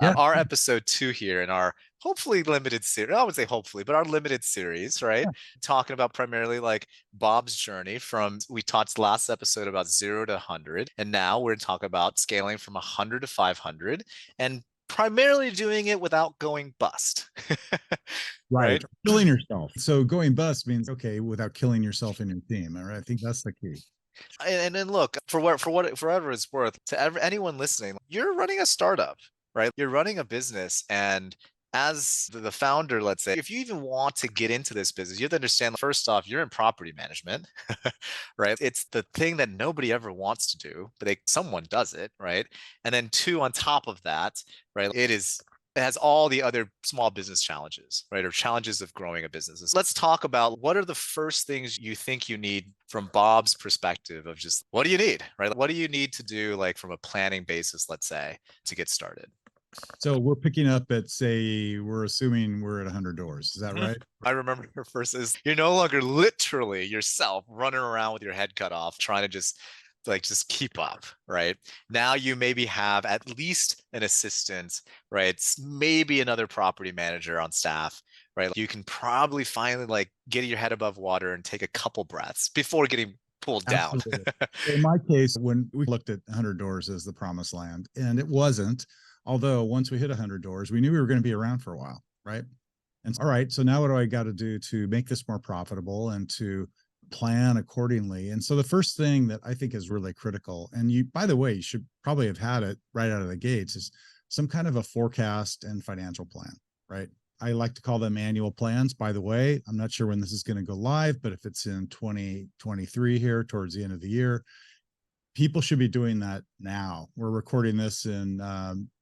Yeah. Our episode 2 here in our hopefully limited series. I would say hopefully, but our limited series, right? Yeah. Talking about primarily like Bob's journey from, we talked last episode about 0 to 100, and now we're talking about scaling from 100 to 500 and primarily doing it without going bust, Right. right? Killing yourself. So going bust means, okay, without killing yourself in your team. All right. I think that's the key. And then look, for whatever it's worth, to anyone listening, you're running a startup, right? You're running a business, and as the founder, let's say, if you even want to get into this business, you have to understand, first off, you're in property management, right? It's the thing that nobody ever wants to do, but someone does it, right? And then two, on top of that, right, it has all the other small business challenges, right? Or challenges of growing a business. So let's talk about what are the first things you think you need from Bob's perspective of just what do you need, right? What do you need to do, like from a planning basis, let's say, to get started? So we're picking up at, say, we're assuming we're at 100 doors. Is that Mhm. right? I remember her first is you're no longer literally yourself running around with your head cut off, trying to just keep up, right? Now you maybe have at least an assistant, right? Maybe another property manager on staff, right? You can probably finally like get your head above water and take a couple breaths before getting pulled down. Absolutely. In my case, when we looked at 100 doors as the promised land, and it wasn't, although once we hit 100 doors, we knew we were going to be around for a while, right? And all right, so now what do I got to do to make this more profitable and to plan accordingly? And so the first thing that I think is really critical, and you, by the way, you should probably have had it right out of the gates, is some kind of a forecast and financial plan, right? I like to call them annual plans. By the way, I'm not sure when this is going to go live, but if it's in 2023 here towards the end of the year, people should be doing that now. We're recording this in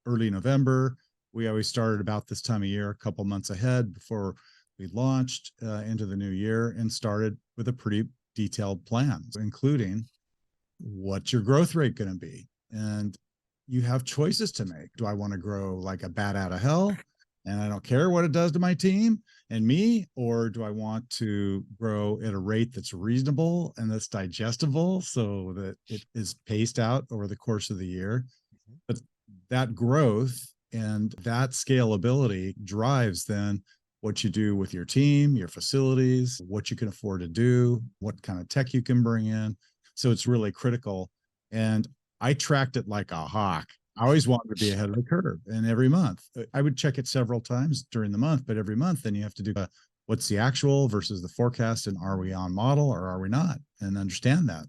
early November. We always started about this time of year, a couple months ahead before we launched into the new year, and started with a pretty detailed plan, including what's your growth rate going to be? And you have choices to make. Do I want to grow like a bat out of hell? And I don't care what it does to my team and me, or do I want to grow at a rate that's reasonable and that's digestible so that it is paced out over the course of the year? But that growth and that scalability drives then what you do with your team, your facilities, what you can afford to do, what kind of tech you can bring in. So it's really critical. And I tracked it like a hawk. I always wanted to be ahead of the curve. And every month, I would check it several times during the month, but every month, then you have to do what's the actual versus the forecast, and are we on model or are we not? And understand that.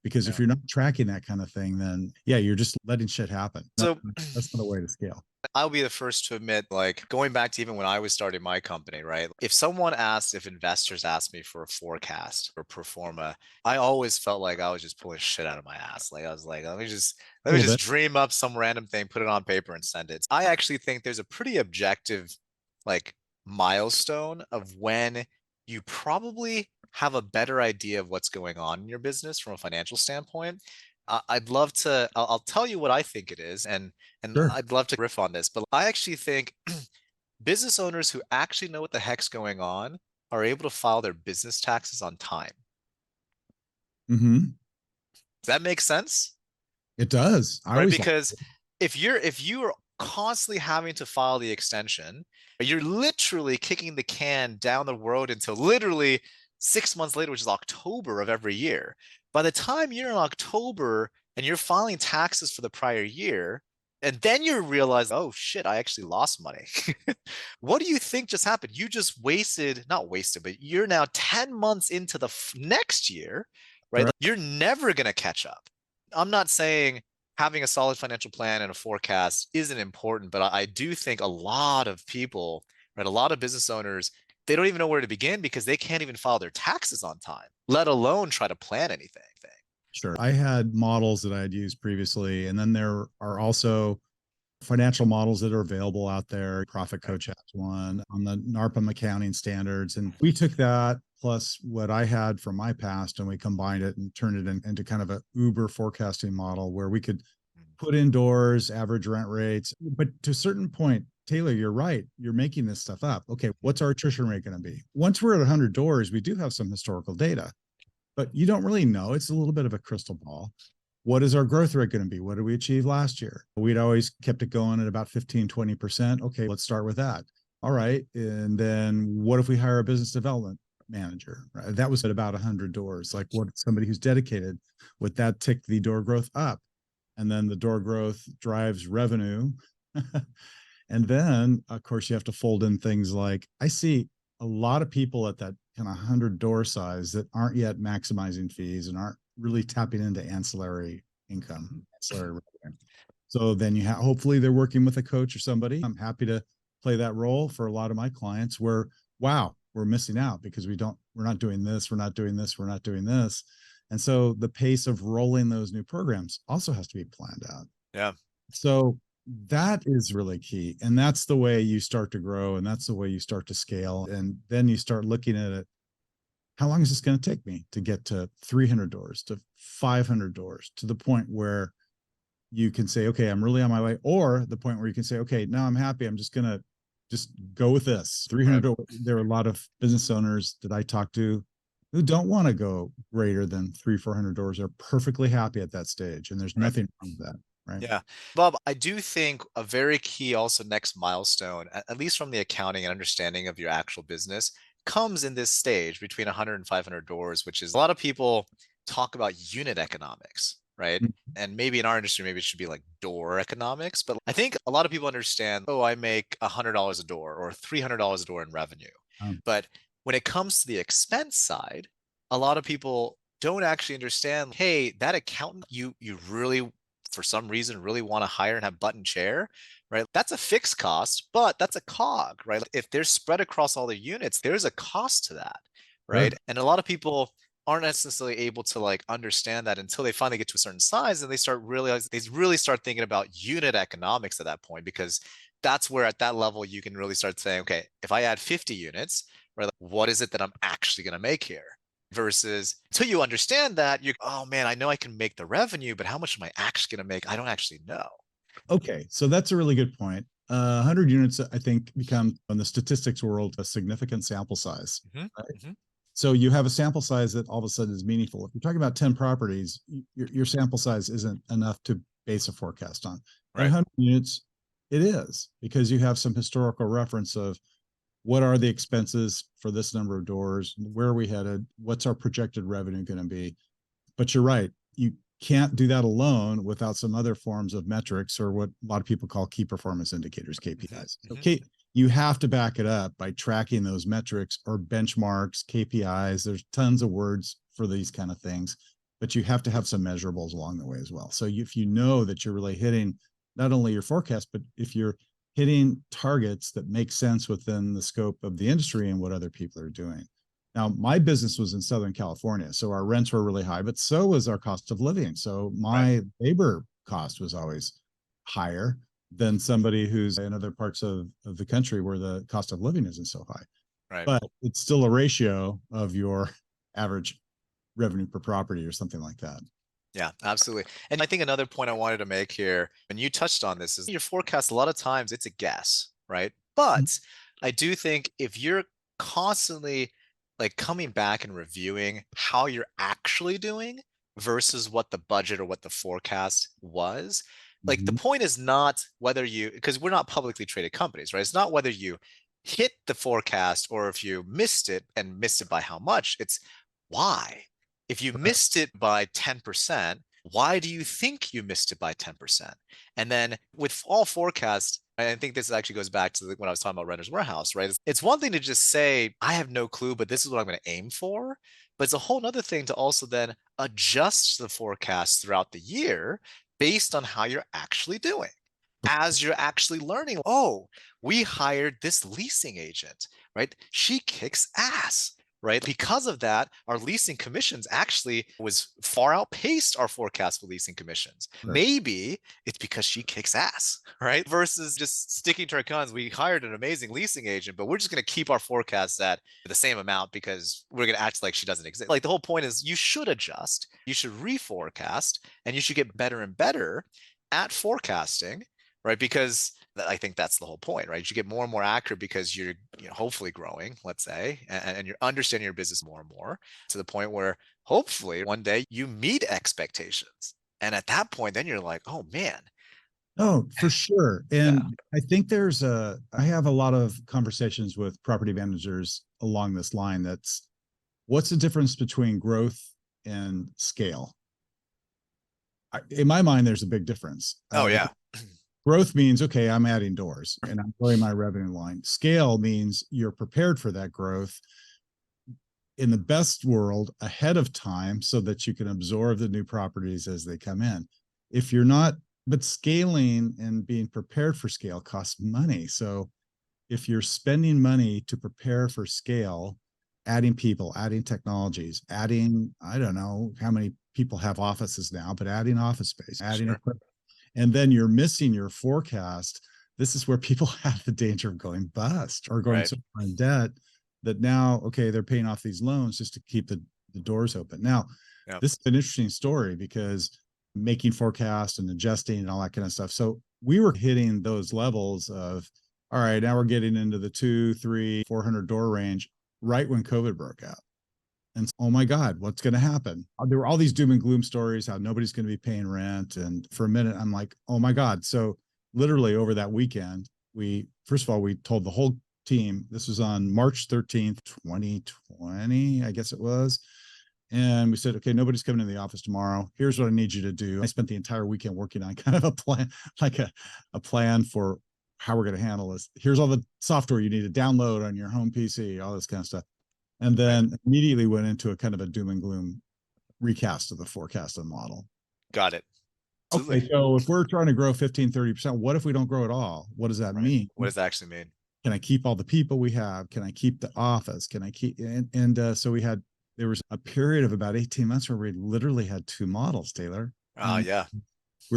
Because if Yeah. you're not tracking that kind of thing, then yeah, you're just letting shit happen. So That's not a way to scale. I'll be the first to admit, like going back to even when I was starting my company, right? If someone asked, if investors asked me for a forecast or pro forma, I always felt like I was just pulling shit out of my ass. Like I was like, A let me little just bit. dream up some random thing, put it on paper and send it. I actually think there's a pretty objective like milestone of when you probably have a better idea of what's going on in your business from a financial standpoint. I'd love to. I'll tell you what I think it is, and Sure. I'd love to riff on this, but I actually think business owners who actually know what the heck's going on are able to file their business taxes on time. Mm-hmm. Does that make sense? It does. I Right? always like Because if you are constantly having to file the extension, you're literally kicking the can down the road until literally 6 months later, which is October of every year. By the time you're in October and you're filing taxes for the prior year, and then you realize, oh shit, I actually lost money. What do you think just happened? You just wasted, not wasted, but you're now 10 months into the next year, right? correct. You're never going to catch up. I'm not saying having a solid financial plan and a forecast isn't important, but I do think a lot of people, right, a lot of business owners, they don't even know where to begin because they can't even file their taxes on time, let alone try to plan anything. Sure. I had models that I had used previously, and then there are also financial models that are available out there. Profit Right. Coach has one on the NARPM accounting standards. And we took that plus what I had from my past and we combined it and turned it into kind of a Uber forecasting model where we could put indoors, average rent rates. But to a certain point, Taylor, you're right. You're making this stuff up. Okay, what's our attrition rate going to be? Once we're at 100 doors, we do have some historical data, but you don't really know. It's a little bit of a crystal ball. what is our growth rate going to be? What did we achieve last year? We'd always kept it going at about 15, 20%. Okay, let's start with that. All right. And then what if we hire a business development manager? Right? That was at about 100 doors. Like, what, somebody who's dedicated, would that tick the door growth up? And then the door growth drives revenue. And then, of course, you have to fold in things like, I see a lot of people at that kind of 100 door size that aren't yet maximizing fees and aren't really tapping into ancillary income, ancillary revenue. So then hopefully they're working with a coach or somebody. I'm happy to play that role for a lot of my clients where, wow, we're missing out because we're not doing this, we're not doing this, we're not doing this. And so the pace of rolling those new programs also has to be planned out. Yeah. So that is really key. And that's the way you start to grow. And that's the way you start to scale. And then you start looking at it. How long is this going to take me to get to 300 doors, to 500 doors, to the point where you can say, okay, I'm really on my way, or the point where you can say, okay, now I'm happy. I'm just going to just go with this 300 Right. doors. There are a lot of business owners that I talk to who don't want to go greater than 300, 400 doors. They're perfectly happy at that stage. And there's Right. nothing wrong with that. Right. Yeah. Bob, I do think a very key also next milestone, at least from the accounting and understanding of your actual business, comes in this stage between 100 and 500 doors, which is a lot of people talk about unit economics, right? And maybe in our industry, maybe it should be like door economics. But I think a lot of people understand, oh, I make $100 a door or $300 a door in revenue. Um, But when it comes to the expense side, a lot of people don't actually understand, hey, that accountant you really for some reason really want to hire and have button chair, right? That's a fixed cost, but that's a cog, right? If they're spread across all the units, there's a cost to that, right? sure. And a lot of people aren't necessarily able to like understand that until they finally get to a certain size and they really start thinking about unit economics at that point, because that's where at that level you can really start saying, okay, if I add 50 units, right, like, what is it that I'm actually going to make here? Versus until you understand that, you, oh man, I know I can make the revenue, but how much am I actually going to make? I don't actually know. Okay, so that's a really good point. 100 units, I think, become in the statistics world a significant sample size. Hmm. Right? Hmm. So you have a sample size that all of a sudden is meaningful. If you're talking about 10 properties, your sample size isn't enough to base a forecast on. At Right. 100 units, it is, because you have some historical reference of what are the expenses for this number of doors, where are we headed, what's our projected revenue going to be. But you're right, you can't do that alone without some other forms of metrics, or what a lot of people call key performance indicators, Hmm. KPIs. Hmm. Okay, you have to back it up by tracking those metrics or benchmarks, KPIs. There's tons of words for these kind of things, but you have to have some measurables along the way as well. So if you know that you're really hitting not only your forecast, but if you're hitting targets that make sense within the scope of the industry and what other people are doing. Now, my business was in Southern California, so our rents were really high, but so was our cost of living. So Right. my labor cost was always higher than somebody who's in other parts of the country where the cost of living isn't so high. Right. But it's still a ratio of your average revenue per property or something like that. Yeah, absolutely. And I think another point I wanted to make here, and you touched on this, is your forecast, a lot of times it's a guess, right? But I do think if you're constantly like coming back and reviewing how you're actually doing versus what the budget or what the forecast was, like the Mm-hmm. point is not whether you, because we're not publicly traded companies, right? It's not whether you hit the forecast or if you missed it and missed it by how much, it's why. If you missed it by 10%, why do you think you missed it by 10%? And then with all forecasts, I think this actually goes back to when I was talking about Renter's Warehouse, right? It's one thing to just say, I have no clue, but this is what I'm going to aim for. But it's a whole other thing to also then adjust the forecast throughout the year based on how you're actually doing. As you're actually learning, oh, we hired this leasing agent, right? She kicks ass, right? Because of that, our leasing commissions actually was far outpaced our forecast for leasing commissions. Sure. Maybe it's because she kicks ass, right? Versus just sticking to our guns. We hired an amazing leasing agent, but we're just going to keep our forecast at the same amount because we're going to act like she doesn't exist. Like the whole point is you should adjust, you should reforecast, and you should get better and better at forecasting, right? Because I think that's the whole point, right? You get more and more accurate because you're, hopefully growing, let's say, and you're understanding your business more and more to the point where hopefully one day you meet expectations. And at that point, then you're like, oh man. Oh, for sure. Yeah. And I think I have a lot of conversations with property managers along this line. What's the difference between growth and scale? In my mind, there's a big difference. Oh Because yeah. growth means, okay, I'm adding doors and I'm growing my revenue line. Scale means you're prepared for that growth in the best world ahead of time so that you can absorb the new properties as they come in. If you're not, but scaling and being prepared for scale costs money. So if you're spending money to prepare for scale, adding people, adding technologies, adding, I don't know how many people have offices now, but adding office space, adding Sure. equipment, and then you're missing your forecast. This is where people have the danger of going bust or going Right. so far in debt that now, okay, they're paying off these loans just to keep the doors open. Now, Yeah. this is an interesting story because making forecasts and adjusting and all that kind of stuff. So we were hitting those levels of, all right, now we're getting into the 2, 3, 400 door range right when COVID broke out. And oh my God, what's going to happen? There were all these doom and gloom stories, how nobody's going to be paying rent. And for a minute, I'm like, oh my God. So literally over that weekend, first of all, we told the whole team, this was on March 13th, 2020, I guess it was. And we said, okay, nobody's coming in the office tomorrow. Here's what I need you to do. I spent the entire weekend working on kind of a plan, like a plan for how we're going to handle this. Here's all the software you need to download on your home PC, all this kind of stuff. And Right. then immediately went into a kind of a doom and gloom recast of the forecast and model. Got it. Absolutely. Okay, so if we're trying to grow 15, 30%, what if we don't grow at all? What does that Right. mean? What does that actually mean? Can I keep all the people we have? Can I keep the office? Can I keep, so there was a period of about 18 months where we literally had two models, Taylor, and Yeah. we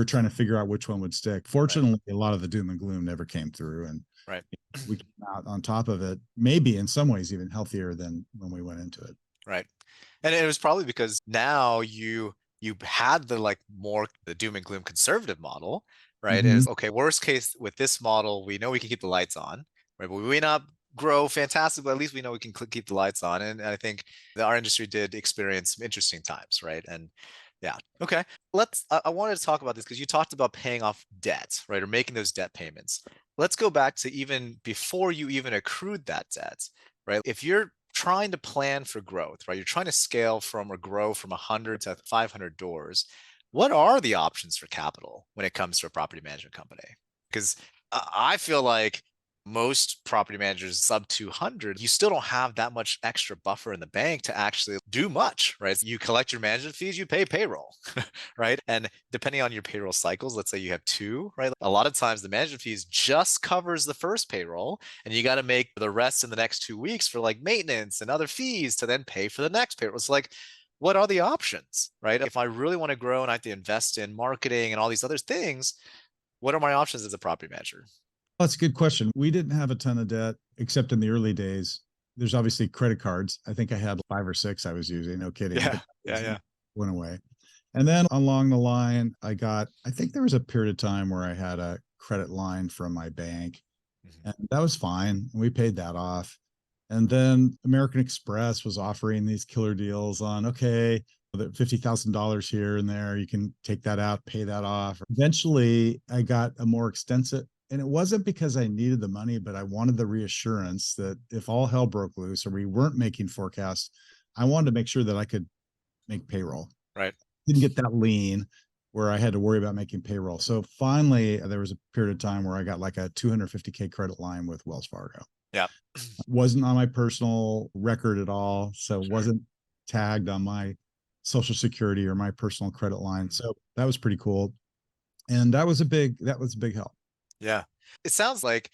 were trying to figure out which one would stick. Right. Fortunately, a lot of the doom and gloom never came through, and Right. we came out on top of it, maybe in some ways even healthier than when we went into it. Right. And it was probably because now you had the like more the doom and gloom conservative model, right? And Mm-hmm. it's okay, worst case with this model, we know we can keep the lights on, right? But we may not grow fantastic, but at least we know we can keep the lights on. And I think that our industry did experience some interesting times, right? And yeah, okay. I wanted to talk about this because you talked about paying off debt, right? Or making those debt payments. Let's go back to even before you even accrued that debt, right? If you're trying to plan for growth, right? You're trying to scale from or grow from 100 to 500 doors. What are the options for capital when it comes to a property management company? Because I feel like most property managers sub 200, you still don't have that much extra buffer in the bank to actually do much, right? You collect your management fees, you pay payroll, right? And depending on your payroll cycles, let's say you have two, right? A lot of times the management fees just covers the first payroll, and you got to make the rest in the next 2 weeks for like maintenance and other fees to then pay for the next payroll. It's like, what are the options, right? If I really want to grow and I have to invest in marketing and all these other things, what are my options as a property manager? That's a good question. We didn't have a ton of debt except in the early days. There's obviously credit cards. I think I had 5 or 6 I was using. No kidding, Yeah, but yeah, yeah. went away. And then along the line, I think there was a period of time where I had a credit line from my bank, Mhm. and that was fine. And we paid that off. And then American Express was offering these killer deals on, okay, $50,000 here and there. You can take that out, pay that off. Eventually, I got a more extensive, and it wasn't because I needed the money, but I wanted the reassurance that if all hell broke loose or we weren't making forecasts, I wanted to make sure that I could make payroll. Right. Didn't get that lean where I had to worry about making payroll. So finally, there was a period of time where I got like a 250K credit line with Wells Fargo. Yeah. Wasn't on my personal record at all. So it Sure. wasn't tagged on my social security or my personal credit line. Mhm. So that was pretty cool. And that was a big help. Yeah. It sounds like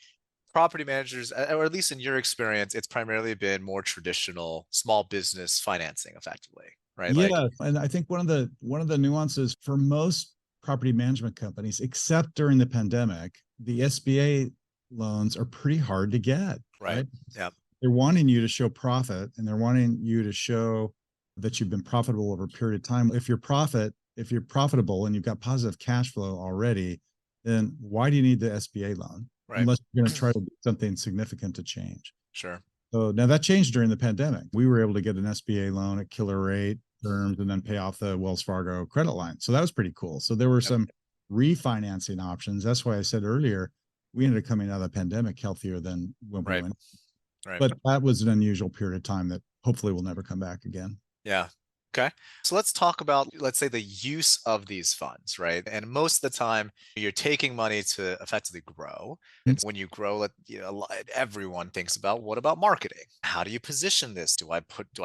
property managers, or at least in your experience, it's primarily been more traditional small business financing effectively, right? Like, Yeah. And I think one of the nuances for most property management companies, except during the pandemic, the SBA loans are pretty hard to get, right. right? Yeah. They're wanting you to show profit and they're wanting you to show that you've been profitable over a period of time. If you're profitable and you've got positive cash flow already, then why do you need the SBA loan Right. unless you're going to try to do something significant to change? Sure. So now that changed during the pandemic. We were able to get an SBA loan at killer rate. terms and then pay off the Wells Fargo credit line. So that was pretty cool. So there were Yep. some refinancing options. That's why I said earlier, we ended up coming out of the pandemic healthier than when we Right. went. Right. But that was an unusual period of time that hopefully will never come back again. Yeah. Okay. So let's talk about, let's say, the use of these funds, right? And most of the time, you're taking money to effectively grow. And when you grow, everyone thinks about, what about marketing? How do you position this? Do I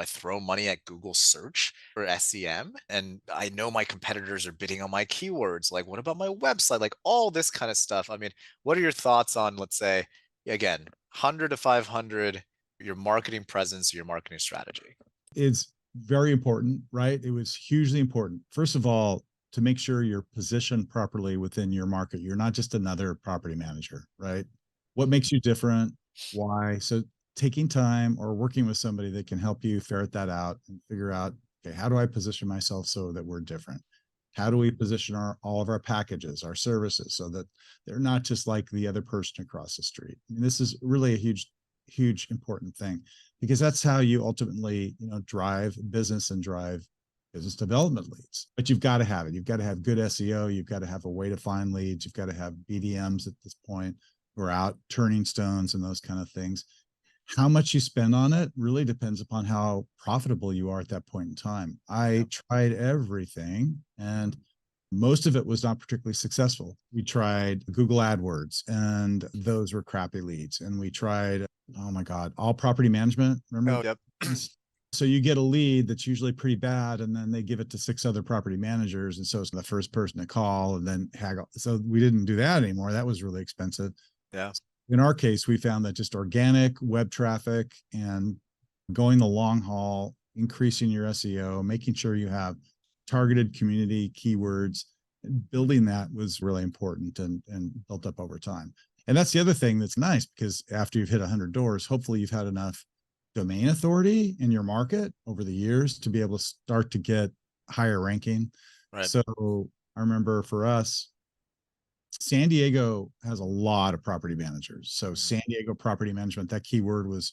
throw money at Google search for SEM? And I know my competitors are bidding on my keywords. Like, what about my website? Like all this kind of stuff. I mean, what are your thoughts on, let's say, again, 100 to 500, your marketing presence, your marketing strategy? It's very important, right? It was hugely important. First of all, to make sure you're positioned properly within your market. You're not just another property manager, right? What makes you different? Why? So taking time or working with somebody that can help you ferret that out and figure out, okay, how do I position myself so that we're different? How do we position all of our packages, our services, so that they're not just like the other person across the street? I mean, this is really a huge important thing, because that's how you ultimately, drive business and drive business development leads. But you've got to have it. You've got to have good SEO. You've got to have a way to find leads. You've got to have BDMs at this point who are out turning stones and those kind of things. How much you spend on it really depends upon how profitable you are at that point in time. I tried everything, and most of it was not particularly successful. We tried Google AdWords, and those were crappy leads. And we tried, oh my God, all property management. Remember? Oh, yep. So you get a lead that's usually pretty bad, and then they give it to 6 other property managers. And so it's the first person to call and then haggle. So we didn't do that anymore. That was really expensive. Yeah. In our case, we found that just organic web traffic and going the long haul, increasing your SEO, making sure you have targeted community keywords, building that was really important and built up over time. And that's the other thing that's nice, because after you've hit 100 doors, hopefully you've had enough domain authority in your market over the years to be able to start to get higher ranking. Right. So I remember for us, San Diego has a lot of property managers. So San Diego property management, that keyword was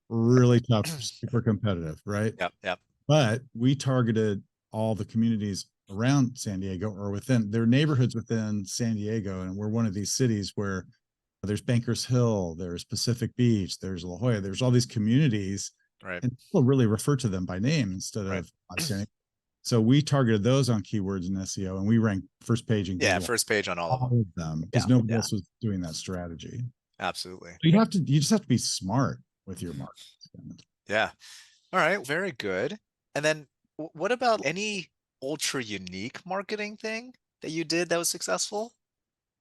really tough, super competitive, right? Yep. Yep. But we targeted all the communities around San Diego or within their neighborhoods within San Diego. And we're one of these cities where there's Bankers Hill, there's Pacific Beach, there's La Jolla, there's all these communities, Right. and people really refer to them by name instead of saying. So we targeted those on keywords and SEO, and we ranked first page in Yeah. Google, First page on all of them. all of them, Yeah. because nobody Yeah. else was doing that strategy. Absolutely. So you just have to be smart with your marketing. Yeah. All right. Very good. And then what about any ultra unique marketing thing that you did that was successful?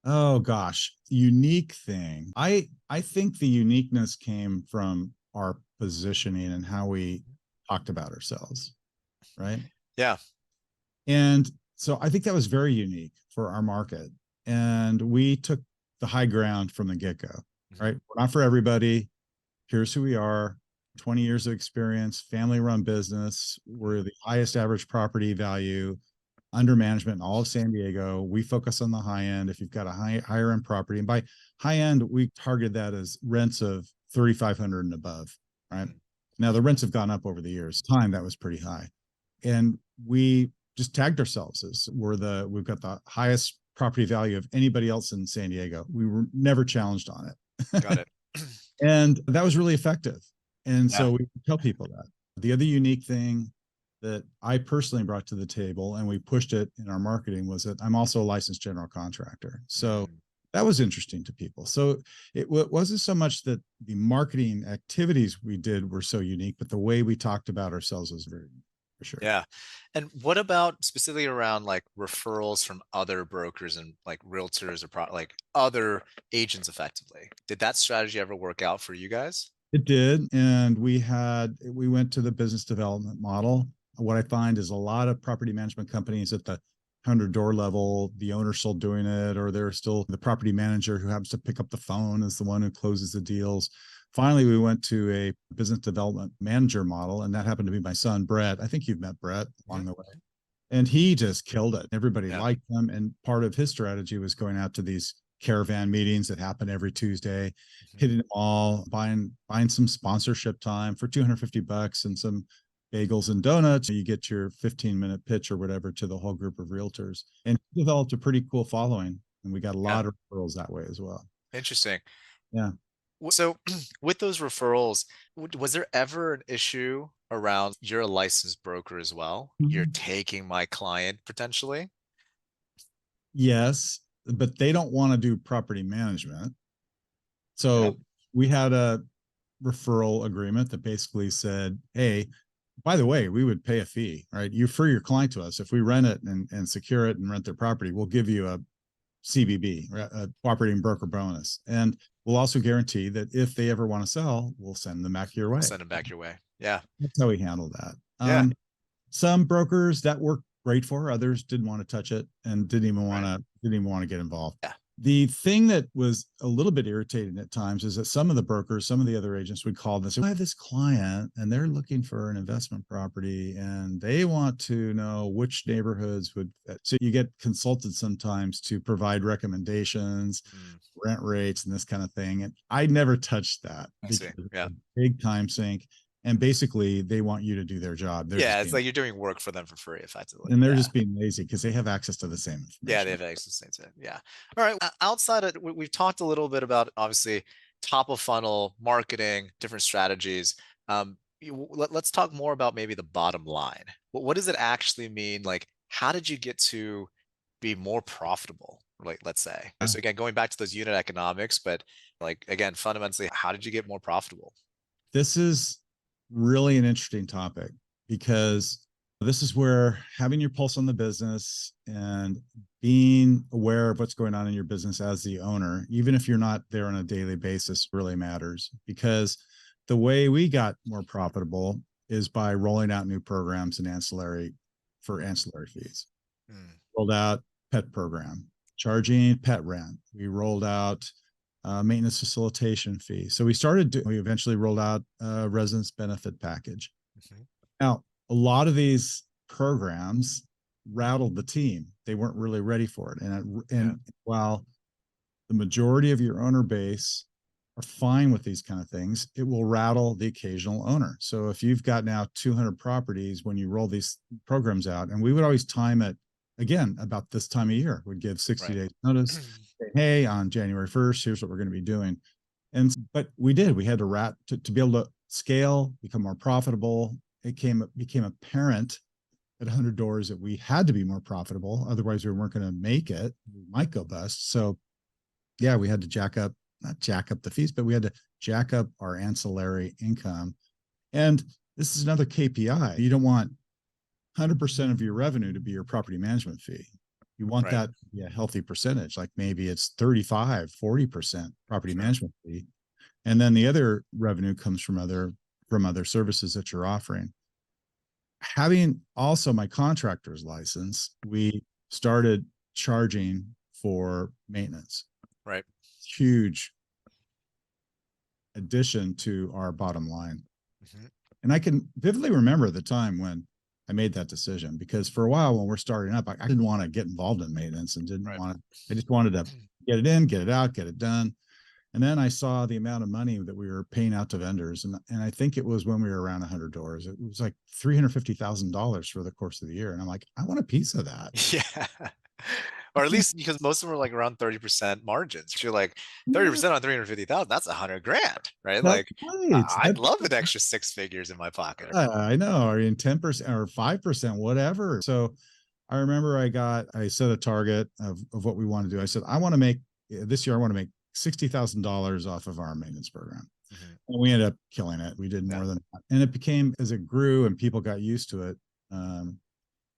Oh gosh, unique thing. I think the uniqueness came from our positioning and how we talked about ourselves, right? Yeah. And so I think that was very unique for our market. And we took the high ground from the get-go, right? We're not for everybody. Here's who we are. 20 years of experience, family run business. We're the highest average property value under management in all of San Diego. We focus on the high end. If you've got a higher end property, and by high end, we target that as rents of 3,500 and above, right? Now the rents have gone up over the years. Time that was pretty high. And we just tagged ourselves as we've got the highest property value of anybody else in San Diego. We were never challenged on it. Got it. And that was really effective. And Yeah. so we tell people that. The other unique thing that I personally brought to the table, and we pushed it in our marketing, was that I'm also a licensed general contractor. So that was interesting to people. So it wasn't so much that the marketing activities we did were so unique, but the way we talked about ourselves was very unique, for sure. Yeah. And what about specifically around like referrals from other brokers and like realtors or like other agents effectively? Did that strategy ever work out for you guys? It did. And we went to the business development model. What I find is a lot of property management companies at the 100 door level, the owner's still doing it, or they're still the property manager who happens to pick up the phone is the one who closes the deals. Finally, we went to a business development manager model, and that happened to be my son, Brett. I think you've met Brett along the way. And he just killed it. Everybody liked him. And part of his strategy was going out to these caravan meetings that happen every Tuesday, hitting them all, buying some sponsorship time for $250 and some bagels and donuts. You get your 15-minute pitch or whatever to the whole group of realtors, and developed a pretty cool following. And we got a Yeah. lot of referrals that way as well. Interesting. Yeah. So with those referrals, was there ever an issue around you're a licensed broker as well? You're Mhm. taking my client potentially? Yes, but they don't want to do property management. Okay. So we had a referral agreement that basically said, hey, by the way, we would pay a fee, right? You refer your client to us. If we rent it and secure it and rent their property, we'll give you a CBB, a cooperating broker bonus. And we'll also guarantee that if they ever want to sell, we'll send them back your We'll way. send them back your way. Yeah. That's how we handle that. Yeah. Some brokers that worked great for, others didn't want to touch it and Right. didn't even want to get involved. Yeah. The thing that was a little bit irritating at times is that some of the brokers, some of the other agents would call and say, I have this client and they're looking for an investment property and they want to know which neighborhoods would fit. So you get consulted sometimes to provide recommendations, Mm, rent rates, and this kind of thing. And I never touched that I see. because it's Yeah. a big time sink. And basically they want you to do their job. Yeah. It's like you're doing work for them for free, effectively. They're Yeah. just being lazy because they have access to the same Yeah, they information. have access to it. Yeah. All right. Outside of we've talked a little bit about obviously top of funnel marketing, different strategies. Let's talk more about maybe the bottom line. What does it actually mean? Like, how did you get to be more profitable? Like, let's say. So again, going back to those unit economics, but like again, fundamentally, how did you get more profitable? This is really an interesting topic because this is where having your pulse on the business and being aware of what's going on in your business as the owner, even if you're not there on a daily basis, really matters. Because the way we got more profitable is by rolling out new programs and ancillary fees. Mm, Rolled out pet program, charging pet rent. We rolled out maintenance facilitation fee. So we eventually rolled out a residence benefit package. mhm. Now, a lot of these programs rattled the team. They weren't really ready for it. Yeah. And while the majority of your owner base are fine with these kind of things, it will rattle the occasional owner. So if you've got now 200 properties when you roll these programs out, and we would always time it again about this time of year, we'd give 60 Right. days notice. Say, hey, on January 1st, here's what we're going to be doing. But we did. We had to be able to scale, become more profitable. Became apparent at 100 doors that we had to be more profitable. Otherwise, we weren't going to make it. We might go bust. So yeah, we had to not jack up the fees, but we had to jack up our ancillary income. And this is another KPI. You don't want 100% of your revenue to be your property management fee. You want Right. that to be a healthy percentage, like maybe it's 35, 40% property Sure. management fee. And then the other revenue comes from other services that you're offering. Having also my contractor's license, we started charging for maintenance. Right. Huge addition to our bottom line. Mhm. And I can vividly remember the time when I made that decision because for a while when we're starting up, I didn't want to get involved in maintenance and didn't Right. want to, I just wanted to get it in, get it out, get it done. And then I saw the amount of money that we were paying out to vendors. And I think it was when we were around 100 doors, it was like $350,000 for the course of the year. And I'm like, I want a piece of that. Yeah. Or at least because most of them are like around 30% margins. You're like Yeah, 30% on 350,000, that's 100 grand, right? that's Like right. I'd love an extra six figures in my pocket. I know, or in 10% or 5%, whatever. So I remember I set a target of what we want to do. I said, I want to make this year, I want to make $60,000 off of our maintenance program. Mhm. And we ended up killing it. We did Yeah. more than that. And it became, as it grew and people got used to it,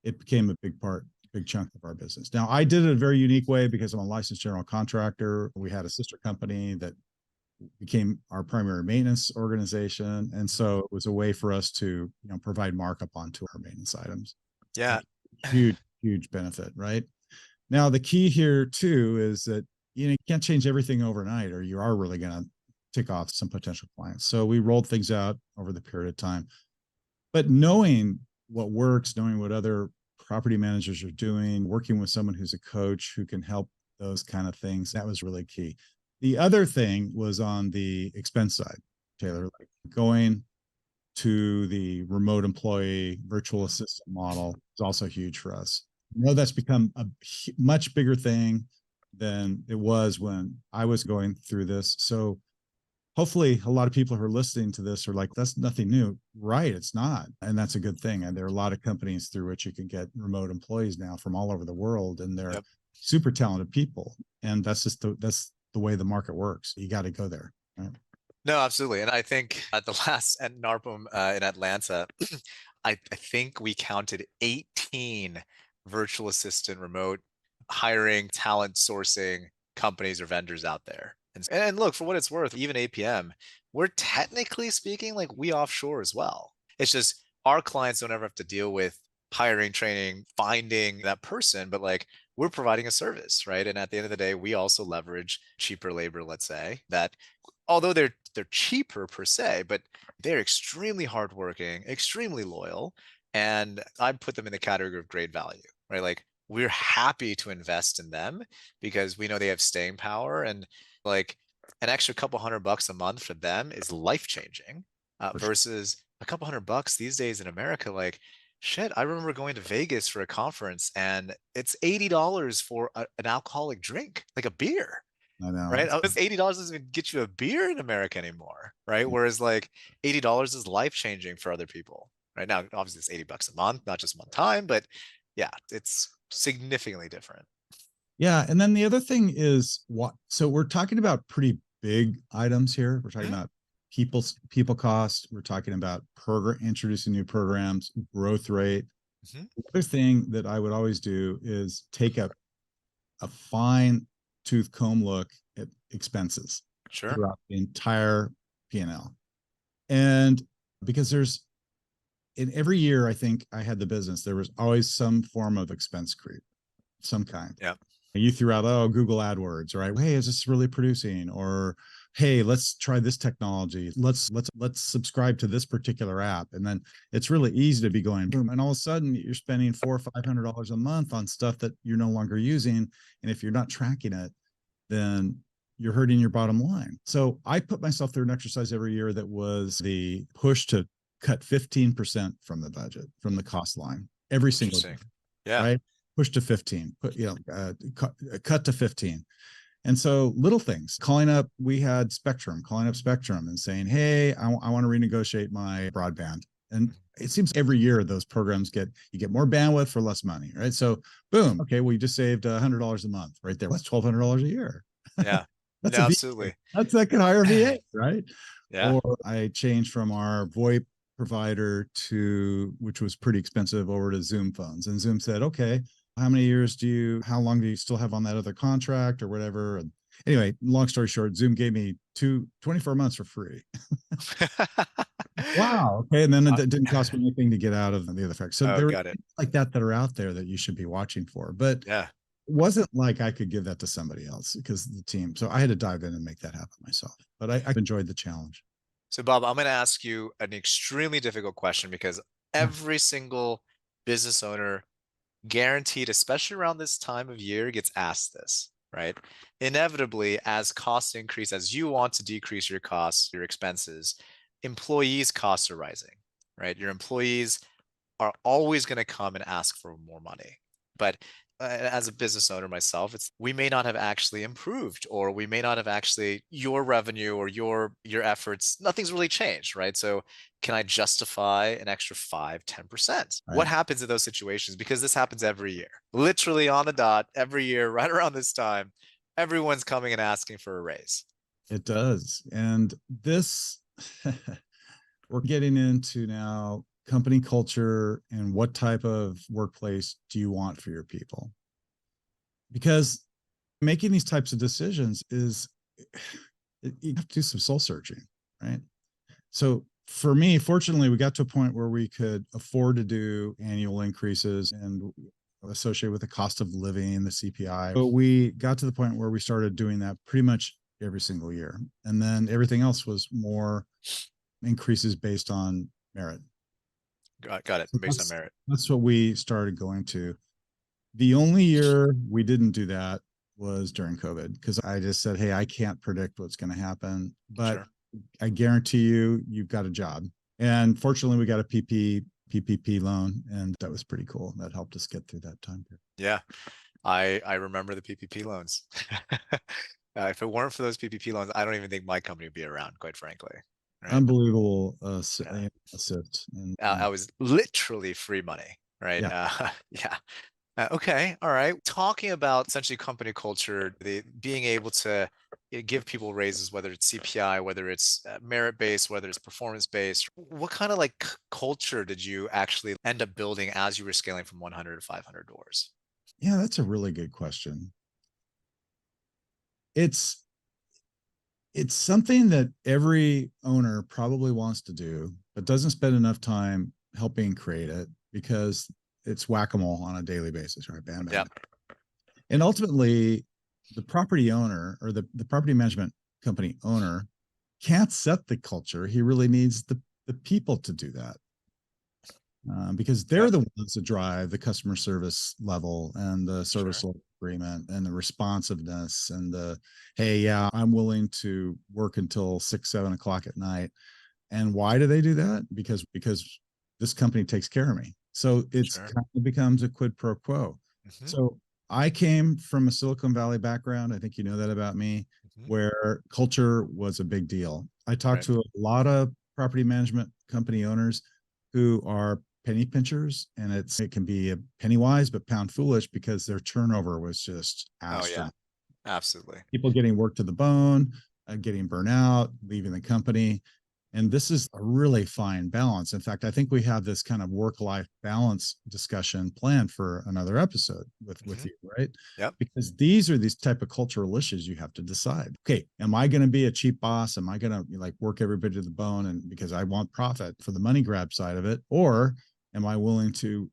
it became a big chunk of our business. Now, I did it a very unique way because I'm a licensed general contractor. We had a sister company that became our primary maintenance organization. And so it was a way for us to, provide markup onto our maintenance items. Yeah. Huge benefit, right? Now, the key here too is that you can't change everything overnight, or you are really going to tick off some potential clients. So we rolled things out over the period of time. But knowing what works, knowing what other property managers are doing, working with someone who's a coach who can help those kind of things, that was really key. The other thing was on the expense side, Taylor, like going to the remote employee virtual assistant model is also huge for us. I know that's become a much bigger thing than it was when I was going through this. So hopefully a lot of people who are listening to this are like, that's nothing new. Right. It's not. And that's a good thing. And there are a lot of companies through which you can get remote employees now from all over the world. And they're Yep. super talented people. And that's just that's the way the market works. You got to go there. Right? No, absolutely. And I think at the last at NARPM in Atlanta, I think we counted 18 virtual assistant remote hiring, talent sourcing companies or vendors out there. And look, for what it's worth, even APM, we're technically speaking like we offshore as well. It's just our clients don't ever have to deal with hiring, training, finding that person, but like we're providing a service, right? And at the end of the day, we also leverage cheaper labor, let's say, that although they're cheaper per se, but they're extremely hardworking, extremely loyal, and I put them in the category of great value, right? Like we're happy to invest in them because we know they have staying power, and like an extra couple $100 a month for them is life changing, For sure. versus a couple $100 these days in America. Like shit, I remember going to Vegas for a conference and it's $80 for an alcoholic drink, like a beer, I know. right? It's $80 doesn't even get you a beer in America anymore, right? Whereas like $80 is life changing for other people, right? Now, obviously, it's $80 a month, not just one time, but yeah, it's significantly different. Yeah. And then the other thing is what, so we're talking about pretty big items here. We're talking Mhm, about people cost. We're talking about program, introducing new programs, growth rate. mhm. The other thing that I would always do is take a fine tooth comb look at expenses Sure. throughout the entire P&L. And because there's in every year, I think I had the business, there was always some form of expense creep, some kind. Yeah. And you threw out, oh, Google AdWords, right? Hey, is this really producing? Or hey, let's try this technology. Let's subscribe to this particular app. And then it's really easy to be going boom. And all of a sudden you're spending $400 or $500 a month on stuff that you're no longer using. And if you're not tracking it, then you're hurting your bottom line. So I put myself through an exercise every year that was the push to cut 15% from the budget, from the cost line every single Interesting. year, Yeah. right? Push to 15, cut to 15. And so little things, we had Spectrum, calling up Spectrum and saying, hey, I want to renegotiate my broadband. And it seems every year those programs you get more bandwidth for less money, right? So boom, okay, well, you just saved $100 a month right there. That's $1,200 a year. Yeah. That's No, a VA. absolutely. That's that could hire a VA, right? Yeah. Or I changed from our VoIP provider which was pretty expensive, over to Zoom phones. And Zoom said, okay, how long do you still have on that other contract or whatever? And anyway, long story short, Zoom gave me 24 months for free. Wow. Okay. And then it Uh, didn't cost me anything to get out of the other fact. So oh, there are got it. things like that are out there that you should be watching for. But Yeah. it wasn't like I could give that to somebody else because the team. So I had to dive in and make that happen myself. But I enjoyed the challenge. So, Bob, I'm going to ask you an extremely difficult question because Yeah. every single business owner, guaranteed, especially around this time of year, gets asked this, right? Inevitably, as costs increase, as you want to decrease your costs, your expenses, employees' costs are rising, right? Your employees are always going to come and ask for more money. But as a business owner myself, it's we may not have actually improved, or we may not have actually your revenue or your efforts, nothing's really changed, right? So can I justify an extra 5, 10%? What Right. happens in those situations? Because this happens every year, literally on the dot, every year, right around this time, everyone's coming and asking for a raise. It does. And this, we're getting into now company culture and what type of workplace do you want for your people? Because making these types of decisions is, you have to do some soul searching, right? So for me, fortunately, we got to a point where we could afford to do annual increases and associated with the cost of living, the CPI. But we got to the point where we started doing that pretty much every single year. And then everything else was more increases based on merit. Got it. So Based on merit. that's what we started going to. The only year we didn't do that was during COVID because I just said, hey, I can't predict what's going to happen, but Sure. I guarantee you, you've got a job. And fortunately, we got a PPP loan, and that was pretty cool. That helped us get through that time period. Yeah. I remember the PPP loans. If it weren't for those PPP loans, I don't even think my company would be around, quite frankly. Right. Unbelievable Yeah. assist. I was literally free money, right? Yeah, Yeah. Okay. All right. Talking about essentially company culture, the being able to give people raises, whether it's CPI, whether it's merit based, whether it's performance based. What kind of like culture did you actually end up building as you were scaling from 100 to 500 doors? yeah, that's a really good question. It's it's something that every owner probably wants to do, but doesn't spend enough time helping create it because it's whack-a-mole on a daily basis, right? Bam, bam, Yeah. bam. And ultimately, the property owner or the property management company owner can't set the culture. He really needs the people to do that. Because Yeah. they're the ones that drive the customer service level and the service Sure. level agreement and the responsiveness and the, hey, yeah, I'm willing to work until 6, 7 o'clock at night. And why do they do that? Because this company takes care of me. So it's Sure. kind of becomes a quid pro quo. Hmm. So I came from a Silicon Valley background. I think you know that about me, Hmm. where culture was a big deal. I talked Right. to a lot of property management company owners who are penny pinchers, and it can be a penny wise but pound foolish because their turnover was just Oh yeah. astronomical. Absolutely. People getting worked to the bone, getting burnt out, leaving the company. And this is a really fine balance. In fact, I think we have this kind of work-life balance discussion planned for another episode with Hmm. you, right? Yep. Because these are these type of cultural issues you have to decide. Okay, am I going to be a cheap boss? Am I going to like work everybody to the bone and because I want profit for the money grab side of it, or am I willing to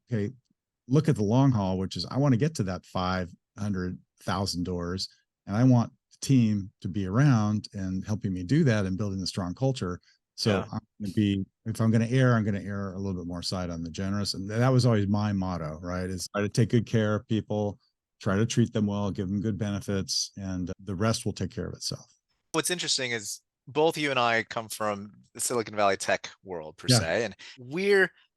look at the long haul, which is I want to get to that 500,000 doors, and I want the team to be around and helping me do that and building a strong culture. So Yeah. I'm going to be, if I'm going to err, I'm going to err a little bit more side on the generous. And that was always my motto, right? Is try to take good care of people, try to treat them well, give them good benefits, and the rest will take care of itself. What's interesting is both you and I come from the Silicon Valley tech world per Yeah. se, and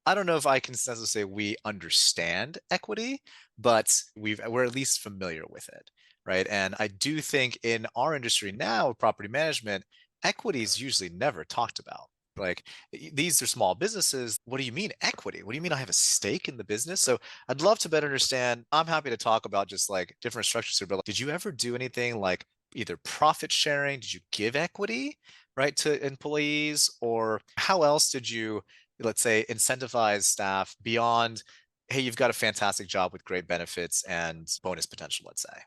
I don't know if I can necessarily say we understand equity, but we're at least familiar with it, right? And I do think in our industry now, property management, equity is usually never talked about. Like these are small businesses. What do you mean equity? What do you mean I have a stake in the business? So I'd love to better understand. I'm happy to talk about just like different structures here, but like, did you ever do anything like either profit sharing? Did you give equity, right, to employees? Or how else did you, let's say, incentivize staff beyond, hey, you've got a fantastic job with great benefits and bonus potential, let's say?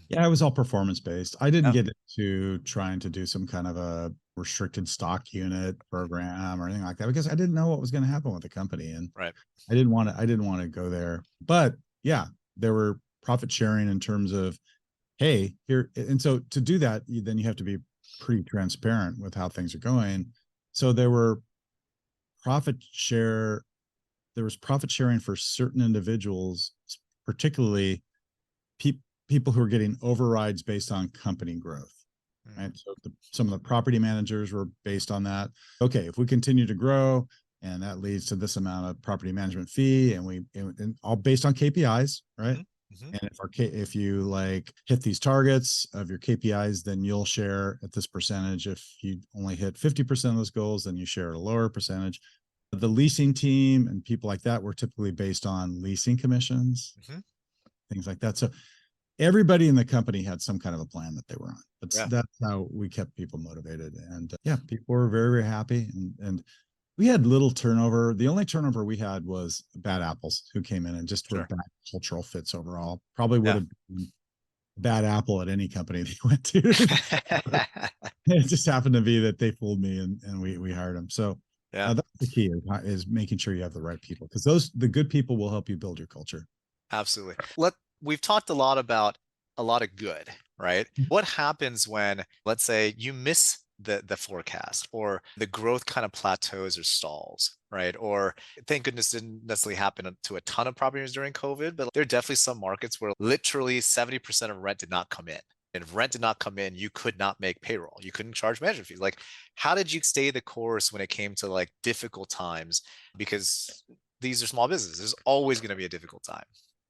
Yeah, it was all performance based. I didn't Yeah, get into trying to do some kind of a restricted stock unit program or anything like that because I didn't know what was going to happen with the company. And right. I didn't want to go there. But yeah, there were profit sharing in terms of, hey, here. And so to do that, then you have to be pretty transparent with how things are going. So profit share, there was profit sharing for certain individuals, particularly pe- people who are getting overrides based on company growth. Mm, Right. So some of the property managers were based on that. Okay, if we continue to grow and that leads to this amount of property management fee and all based on KPIs, right? mhm, mhm. And if you like hit these targets of your KPIs, then you'll share at this percentage. If you only hit 50% of those goals, then you share at a lower percentage. The leasing team and people like that were typically based on leasing commissions, Mhm. things like that. So everybody in the company had some kind of a plan that they were on. Yeah. That's how we kept people motivated. And yeah, people were very, very happy. And we had little turnover. The only turnover we had was bad apples who came in and just were Sure. bad cultural fits overall. Probably would Yeah. have been a bad apple at any company they went to. It just happened to be that they fooled me and we hired them. So Yeah. that's the key is making sure you have the right people because the good people will help you build your culture. Absolutely. We've talked a lot about a lot of good, right? What happens when, let's say, you miss the forecast or the growth kind of plateaus or stalls, right? Or thank goodness didn't necessarily happen to a ton of properties during COVID, but there are definitely some markets where literally 70% of rent did not come in. And if rent did not come in, you could not make payroll. You couldn't charge management fees. Like, how did you stay the course when it came to like difficult times? Because these are small businesses. There's always going to be a difficult time.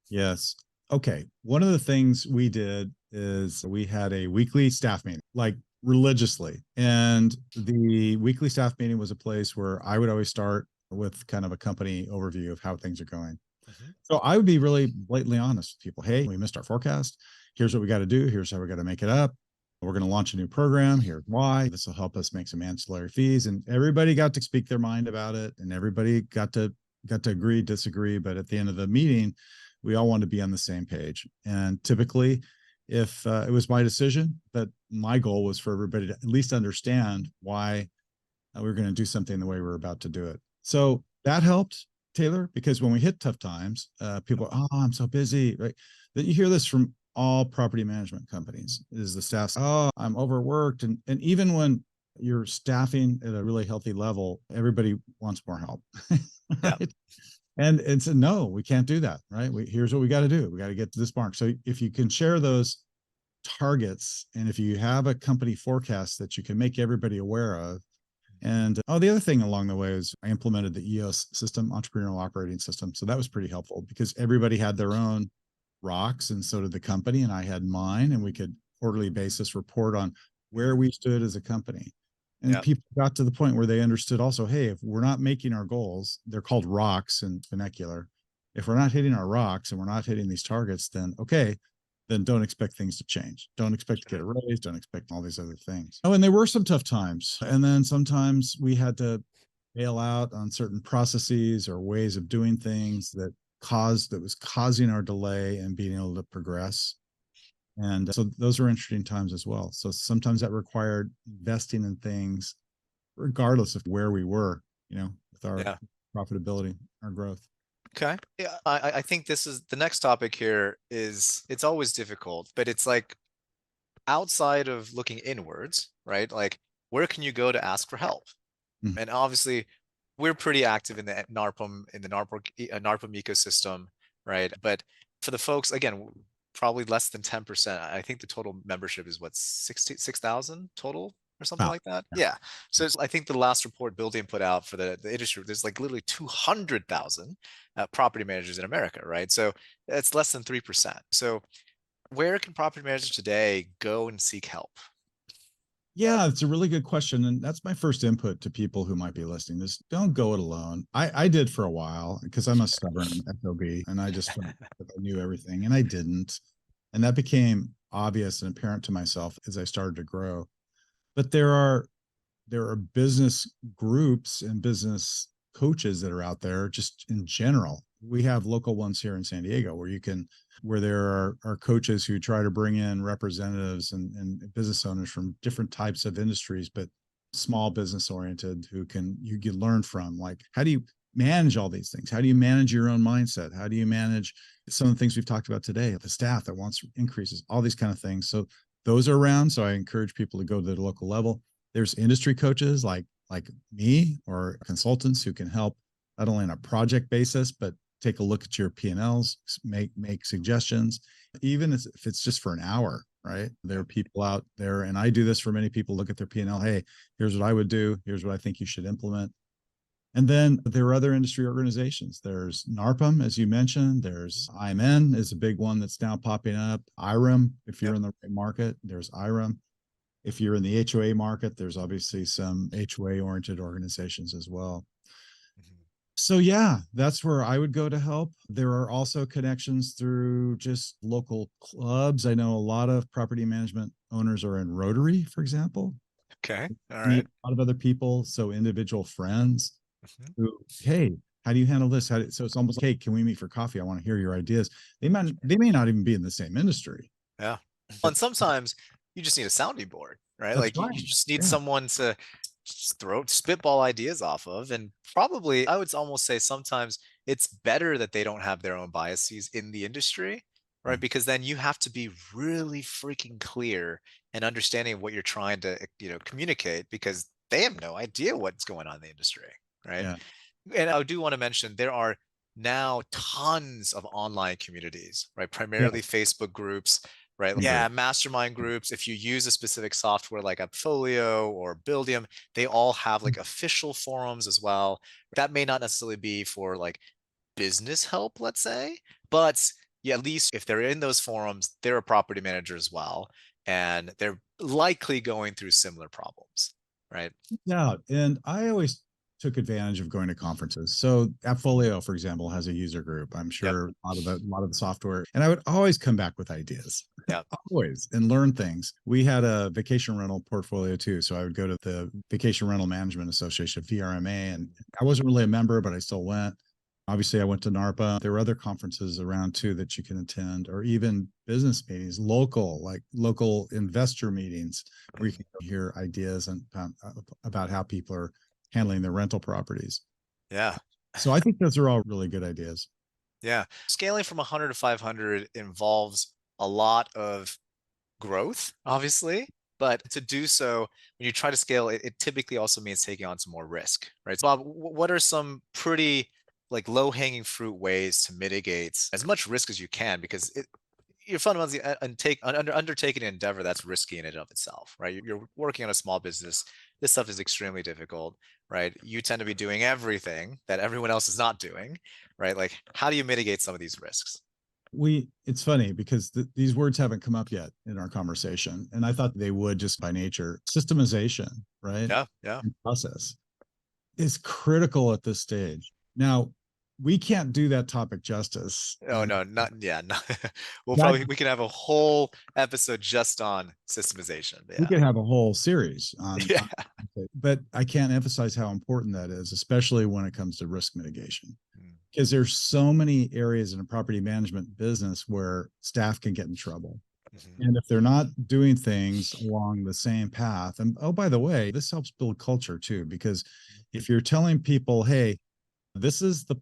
Yes. Okay. One of the things we did is we had a weekly staff meeting, like religiously. And the weekly staff meeting was a place where I would always start with kind of a company overview of how things are going. Mhm. So I would be really blatantly honest with people. Hey, we missed our forecast. Here's what we got to do. Here's how we got to make it up. We're going to launch a new program. Here's why. This will help us make some ancillary fees. And everybody got to speak their mind about it. And everybody got to agree, disagree. But at the end of the meeting, we all wanted to be on the same page. And typically, if it was my decision, but my goal was for everybody to at least understand why we were going to do something the way we were about to do it. So that helped, Taylor, because when we hit tough times, people, oh, I'm so busy, right? Then you hear this from all property management companies is the staff, oh, I'm overworked. And even when you're staffing at a really healthy level, everybody wants more help. Yeah. Right? And so no, we can't do that, right? Here's what we got to do. We got to get to this mark. So if you can share those targets, and if you have a company forecast that you can make everybody aware of, and oh, the other thing along the way is I implemented the EOS system, entrepreneurial operating system. So that was pretty helpful because everybody had their own rocks, and so did the company, and I had mine, and we could quarterly basis report on where we stood as a company. And Yeah. people got to the point where they understood also, hey, if we're not making our goals, they're called rocks in vernacular. If we're not hitting our rocks and we're not hitting these targets, then okay, then don't expect things to change. Don't expect to get a Sure. raise. Don't expect all these other things. Oh, and there were some tough times. And then sometimes we had to bail out on certain processes or ways of doing things that was causing our delay and being able to progress. And so those were interesting times as well. So sometimes that required investing in things, regardless of where we were, with our Yeah. profitability, our growth. Okay. Yeah. I think this is the next topic here is it's always difficult, but it's like outside of looking inwards, right? Like, where can you go to ask for help? Mm. And obviously, we're pretty active in the NARPM ecosystem, right? But for the folks, again, probably less than 10%. I think the total membership is what, 6,000 total or something Wow. like that. Yeah. So I think the last report Building put out for the industry, there's like literally 200,000 property managers in America, right? So it's less than 3%. So where can property managers today go and seek help? Yeah, it's a really good question. And that's my first input to people who might be listening is don't go it alone. I did for a while because I'm a stubborn SOB and I just felt that I knew everything and I didn't. And that became obvious and apparent to myself as I started to grow. But there are business groups and business coaches that are out there just in general. We have local ones here in San Diego where there are coaches who try to bring in representatives and business owners from different types of industries, but small business oriented who you can learn from, like, how do you manage all these things? How do you manage your own mindset? How do you manage some of the things we've talked about today, the staff that wants increases, all these kind of things. So those are around. So I encourage people to go to the local level. There's industry coaches like me or consultants who can help not only on a project basis, but take a look at your P&Ls, make suggestions, even if it's just for an hour, right? There are people out there, and I do this for many people, look at their P&L. Hey, here's what I would do. Here's what I think you should implement. And then there are other industry organizations. There's NARPM, as you mentioned. There's IMN is a big one that's now popping up. IREM, if you're Yep. in the right market, there's IREM. If you're in the HOA market, there's obviously some HOA oriented organizations as well. Mhm. So yeah, that's where I would go to help. There are also connections through just local clubs. I know a lot of property management owners are in Rotary, for example. Okay. All Meet right. a lot of other people, so individual friends Mhm. who, hey, how do you handle this? So it's almost like, hey, can we meet for coffee? I want to hear your ideas. They may not even be in the same industry, Yeah. but And sometimes you just need a sounding board, right? that's Like you right. just need Yeah. someone to just throw spitball ideas off of. And probably I would almost say sometimes it's better that they don't have their own biases in the industry, right? Mm. Because then you have to be really freaking clear and understanding what you're trying to, communicate because they have no idea what's going on in the industry, right? Yeah. And I do want to mention there are now tons of online communities, right? Yeah. Primarily Facebook groups. right? Yeah, Group. mastermind groups. If you use a specific software like Appfolio or Buildium, they all have like official forums as well. That may not necessarily be for like business help, let's say, but yeah, at least if they're in those forums, they're a property manager as well, and they're likely going through similar problems, right? Yeah, and I always took advantage of going to conferences. So Appfolio, for example, has a user group. I'm Yep. sure a lot of the software, and I would always come back with ideas, Yep. always, and learn things. We had a vacation rental portfolio too, so I would go to the Vacation Rental Management Association (VRMA), and I wasn't really a member, but I still went. Obviously, I went to NARPA. There were other conferences around too that you can attend, or even business meetings, like local investor meetings, where you can hear ideas and about how people are handling their rental properties. Yeah. So I think those are all really good ideas. Yeah. Scaling from 100 to 500 involves a lot of growth, obviously. But to do so, when you try to scale, it typically also means taking on some more risk, right? So, Bob, what are some pretty like low-hanging fruit ways to mitigate as much risk as you can? Because you're fundamentally undertaking an endeavor that's risky in and of itself, right? You're working on a small business. This stuff is extremely difficult, right? You tend to be doing everything that everyone else is not doing, right? Like, how do you mitigate some of these risks? It's funny because these words haven't come up yet in our conversation, and I thought they would just by nature. Systemization, right? Yeah, yeah. And process is critical at this stage. Now, we can't do that topic justice, Oh and no, not yeah, no. that We can have a whole episode just on systemization. we Yeah. could have a whole series Yeah. on but I can't emphasize how important that is, especially when it comes to risk mitigation. Mm. Because there's so many areas in a property management business where staff can get in trouble. Mhm. And if they're not doing things along the same path, and oh, by the way, this helps build culture too, because if you're telling people, hey, this is the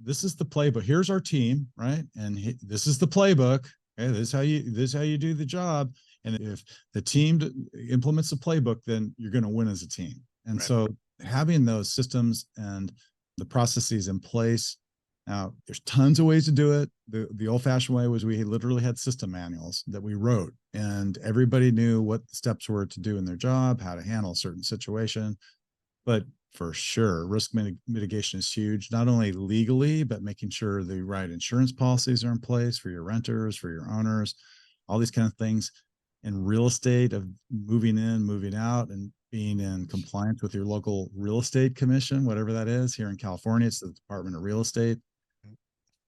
this is the playbook. Here's our team, right? And this is the playbook. Okay, this is how you do the job. And if the team implements the playbook, then you're going to win as a team. And Right. so having those systems and the processes in place. Now, there's tons of ways to do it. The old fashioned way was we literally had system manuals that we wrote, and everybody knew what the steps were to do in their job, how to handle a certain situation. But for sure, risk mitigation is huge, not only legally, but making sure the right insurance policies are in place for your renters, for your owners, all these kind of things. In real estate, of moving in, moving out, and being in compliance with your local real estate commission, whatever that is. Here in California, it's the Department of Real Estate.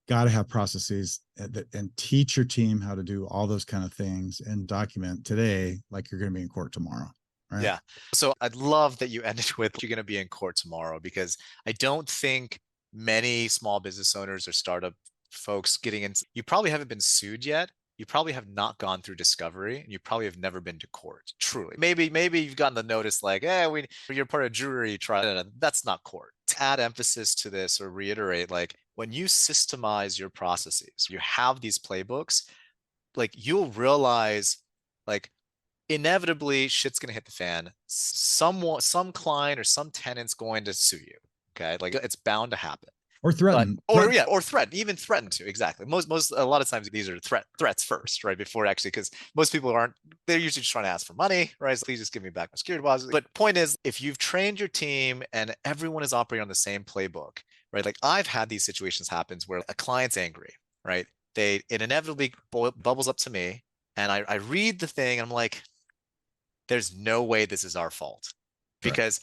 Got to have processes and teach your team how to do all those kind of things and document today like you're going to be in court tomorrow. Right. Yeah. So I'd love that you ended with you're going to be in court tomorrow because I don't think many small business owners or startup folks getting in, you probably haven't been sued yet. You probably have not gone through discovery and you probably have never been to court. Truly. Maybe you've gotten the notice like, you're part of jury trial. No, no, that's not court. To add emphasis to this or reiterate, like when you systemize your processes, you have these playbooks, like you'll realize like inevitably shit's gonna hit the fan. Some client or some tenant's going to sue you. Okay, like it's bound to happen. Or But threaten. or yeah, or threaten, even threaten to exactly. Most a lot of times these are threats first, right? Before actually, because most people aren't. They're usually just trying to ask for money, right? So please just give me back my security deposit. But point is, if you've trained your team and everyone is operating on the same playbook, right? Like I've had these situations happens where a client's angry, right? It inevitably bubbles up to me, and I read the thing, and I'm like, there's no way this is our fault Right. because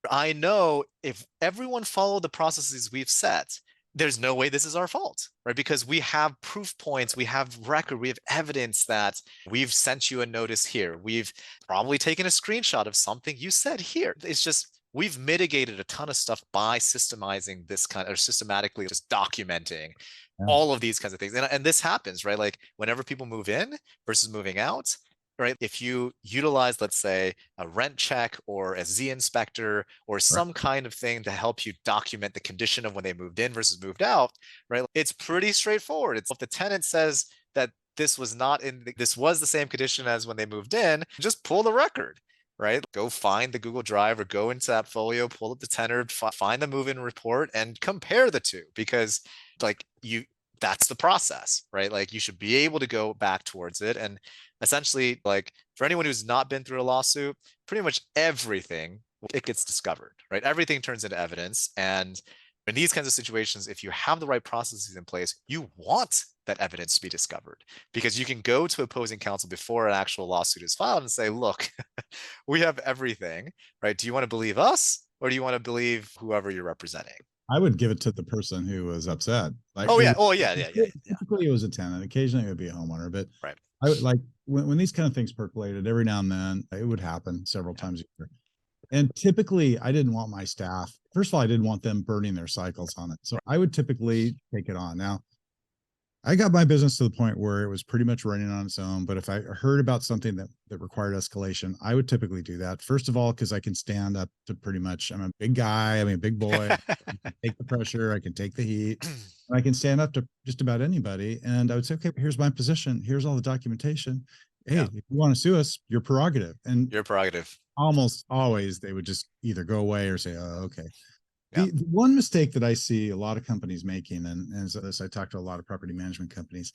I know if everyone followed the processes we've set, there's no way this is our fault, right? Because we have proof points, we have record, we have evidence that we've sent you a notice here. We've probably taken a screenshot of something you said here. It's just we've mitigated a ton of stuff by systemizing this kind or systematically just documenting Yeah. all of these kinds of things. And this happens, right? Like whenever people move in versus moving out, right? If you utilize, let's say, a rent check or a Z inspector or Right. some kind of thing to help you document the condition of when they moved in versus moved out, right? It's pretty straightforward. It's if the tenant says that this was not in this was the same condition as when they moved in, just pull the record, right? Go find the Google Drive or go into that folio, pull up the tenant, find the move-in report and compare the two because like that's the process, right? Like you should be able to go back towards it. And essentially, like for anyone who's not been through a lawsuit, pretty much everything it gets discovered, right? Everything turns into evidence. And in these kinds of situations, if you have the right processes in place, you want that evidence to be discovered because you can go to opposing counsel before an actual lawsuit is filed and say, look, we have everything, right? Do you want to believe us or do you want to believe whoever you're representing? I would give it to the person who was upset. Like Oh it yeah. was, Oh yeah. Yeah. Yeah. Yeah. typically it was a tenant. Occasionally it would be a homeowner, but Right. I would like when these kind of things percolated every now and then, it would happen several Yeah. times a year. And typically I didn't want my staff. First of all, I didn't want them burning their cycles on it. So I would typically take it on. Now, I got my business to the point where it was pretty much running on its own. But if I heard about something that required escalation, I would typically do that. First of all, because I can stand up to pretty much, I'm a big guy, I mean, a big boy. I can take the pressure, I can take the heat, and I can stand up to just about anybody. And I would say, okay, here's my position, here's all the documentation. Hey, Yeah. if you want to sue us, your prerogative. And Your prerogative. almost always they would just either go away or say, oh, okay. Yeah. The one mistake that I see a lot of companies making, and as this, I talk to a lot of property management companies,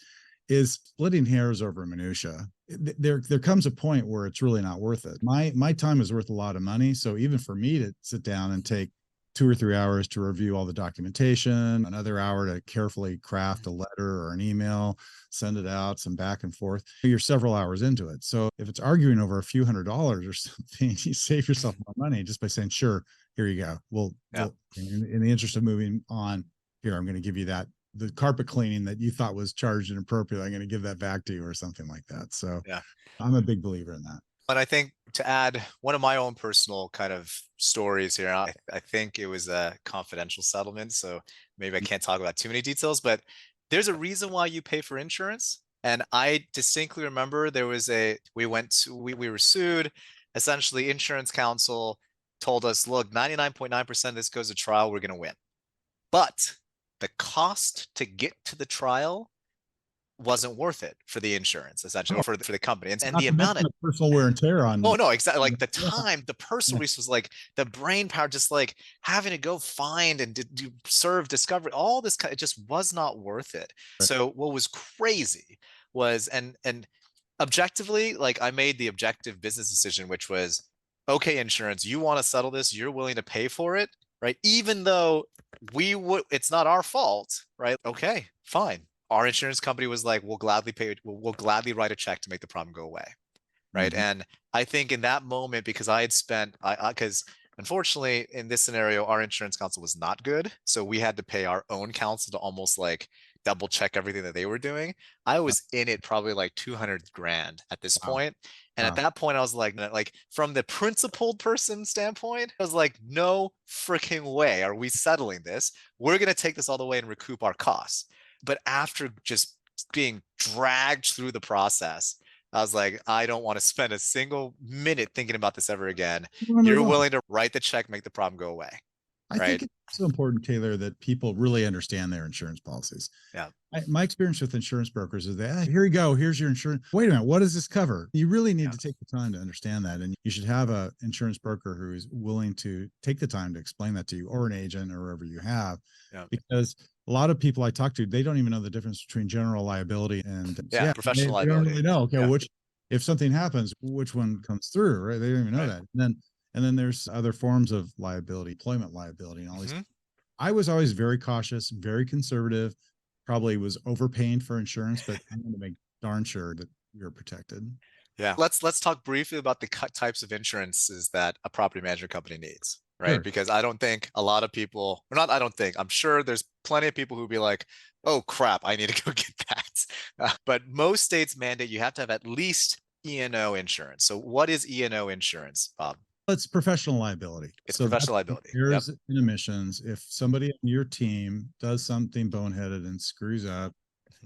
is splitting hairs over minutia. There comes a point where it's really not worth it. My time is worth a lot of money, so even for me to sit down and take 2 or 3 hours to review all the documentation, another hour to carefully craft a letter or an email, send it out, some back and forth. You're several hours into it. So if it's arguing over a few $100s or something, you save yourself more money just by saying, sure, here you go. Yeah. In the interest of moving on, here, I'm going to give you that. The carpet cleaning that you thought was charged inappropriately, I'm going to give that back to you or something like that. So Yeah. I'm a big believer in that. And I think to add one of my own personal kind of stories here, I think it was a confidential settlement, so maybe I can't talk about too many details, but there's a reason why you pay for insurance. And I distinctly remember there was we were sued. Essentially, insurance counsel told us, look, 99.9% of this goes to trial, we're going to win. But the cost to get to the trial wasn't worth it for the insurance, essentially, or for the company. And Not the to mention amount of the personal wear and tear on. oh no, exactly. Like the Yeah. time, the personal resources, like the brain power, just like having to go find and do serve discovery, all this kind, it just was not worth it. So what was crazy was, and objectively, like I made the objective business decision, which was, okay, insurance, you want to settle this, you're willing to pay for it, right? Even though it's not our fault, right? Okay, fine. Our insurance company was like, we'll gladly pay, we'll gladly write a check to make the problem go away, right? Mhm. And I think in that moment, because I had spent, because unfortunately in this scenario, our insurance counsel was not good, so we had to pay our own counsel to almost like double check everything that they were doing. I was in it probably like 200 grand at this Wow. point. And at Wow. that point, I was like from the principled person standpoint, I was like, no freaking way are we settling this. We're going to take this all the way and recoup our costs. But after just being dragged through the process, I was like, I don't want to spend a single minute thinking about this ever again. Not at You're all. willing to write the check, make the problem go away, I right? think it's so important, Taylor, that people really understand their insurance policies. Yeah. My experience with insurance brokers is that, here you go, here's your insurance. Wait a minute, what does this cover? You really need Yeah. to take the time to understand that. And you should have a insurance broker who is willing to take the time to explain that to you, or an agent, or whoever you have. Yeah. Because a lot of people I talk to, they don't even know the difference between general liability and Yeah. Professional they don't liability. really know. Okay, Yeah. which, if something happens, which one comes through, right? They don't even know Right. that. And then there's other forms of liability, employment liability, and all these. Mm-hmm. I was always very cautious, very conservative, probably was overpaying for insurance, but I want to make darn sure that you're protected. Yeah. Let's talk briefly about the types of insurances that a property management company needs, right? Sure. Because I don't think a lot of people, or not, I don't think, I'm sure there's plenty of people who'd be like, oh crap, I need to go get that. But most states mandate you have to have at least E&O insurance. So what is E&O insurance, Bob? It's professional liability. It's So that's professional liability. Yep. errors and omissions. If somebody on your team does something boneheaded and screws up,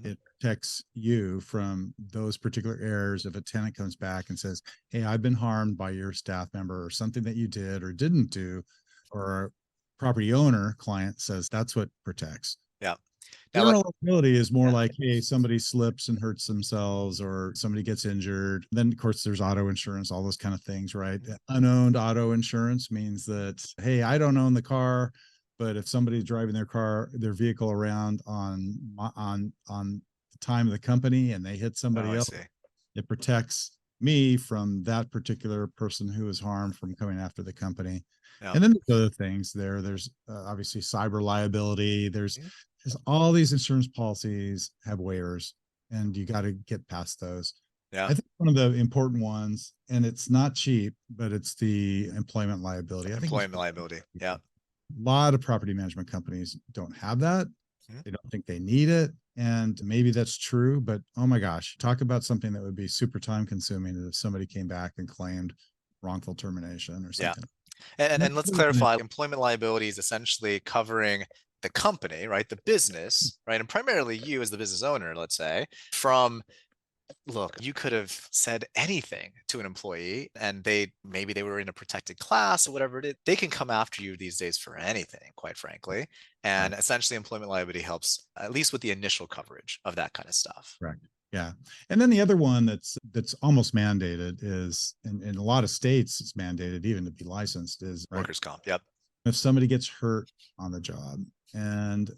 it protects you from those particular errors. If a tenant comes back and says, hey, I've been harmed by your staff member, or something that you did or didn't do, or a property owner client says, that's what protects. Yeah. Now, General liability is more yeah. like, hey, somebody slips and hurts themselves, or somebody gets injured. Then, of course, there's auto insurance, all those kind of things, right? Unowned auto insurance means that, hey, I don't own the car. But if somebody's driving their vehicle around on the time of the company and they hit Oh, somebody I else, see. it protects me from that particular person who was harmed from coming after the company. Yeah. And then there's other things there. There's obviously cyber liability. Mhm. There's all these insurance policies have waivers, and you got to get past those. Yeah. I think one of the important ones, and it's not cheap, but it's the employment liability. I think Employment liability. Yeah. a lot of property management companies don't have that. Mhm. They don't think they need it. And maybe that's true, but oh my gosh, talk about something that would be super time consuming if somebody came back and claimed wrongful termination or Yeah. something. And, And and let's clarify, employment liability is essentially covering the company, right? The business, right? And primarily you as the business owner, let's say, from look, you could have said anything to an employee and maybe they were in a protected class or whatever it is. They can come after you these days for anything, quite frankly. right, And essentially employment liability helps at least with the initial coverage of that kind of stuff. correct. Yeah. And then the other one that's almost mandated is in a lot of states it's mandated even to be licensed is right. Workers' comp. Yep. If somebody gets hurt on the job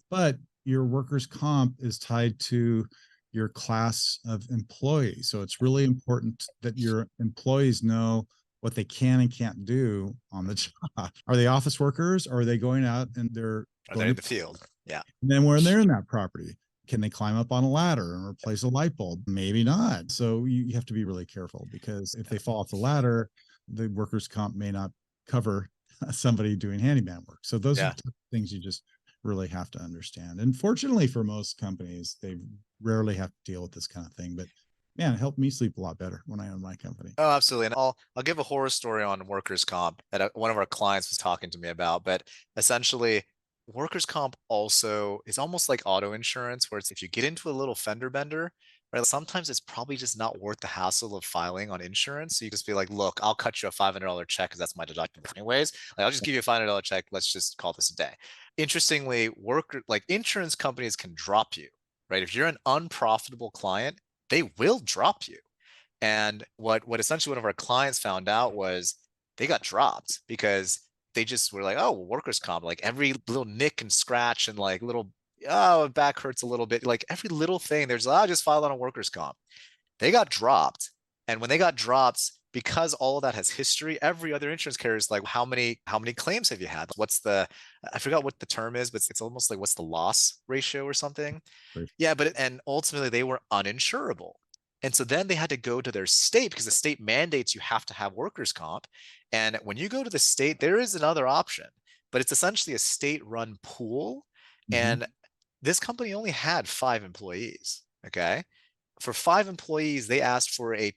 but your workers comp is tied to your class of employees, so it's really important that your employees know what they can and can't do on the job. Are they office workers, or are they going out and they're Are they going in to, the field? Yeah. and then when they're in that property, can they climb up on a ladder and replace a light bulb? Maybe not. So you have to be really careful, because if they fall off the ladder, the workers comp may not cover somebody doing handyman work. So those are Yeah. things you just really have to understand. And fortunately for most companies, they rarely have to deal with this kind of thing. But man, it helped me sleep a lot better when I owned my company. Oh, absolutely. And I'll give a horror story on workers' comp that one of our clients was talking to me about. But essentially, workers' comp also is almost like auto insurance, where it's if you get into a little fender bender, right? Sometimes it's probably just not worth the hassle of filing on insurance. So you just be like, look, I'll cut you a $500 check because that's my deductible anyways. Like I'll just give you a $500 check. Let's just call this a day. Interestingly, like insurance companies can drop you, right? If you're an unprofitable client, they will drop you. And what essentially one of our clients found out was they got dropped because they just were like, oh, well, workers' comp, like every little nick and scratch and like little, oh, back hurts a little bit, like every little thing. There's, oh, just file on a workers' comp. They got dropped, and when they got dropped, because all of that has history, every other insurance carrier is like, how many claims have you had? What's the, I forgot what the term is, but it's almost like what's the loss ratio or something. Yeah, and ultimately they were uninsurable. And so then they had to go to their state because the state mandates you have to have workers' comp. And when you go to the state, there is another option, but it's essentially a state-run pool. Mm-hmm. And this company only had 5 employees. Okay. For 5 employees, they asked for a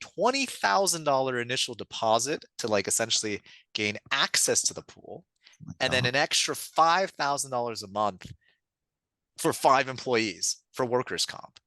$20,000 initial deposit to like essentially gain access to the pool, Oh my and then God. an extra $5,000 a month for 5 employees for workers' comp,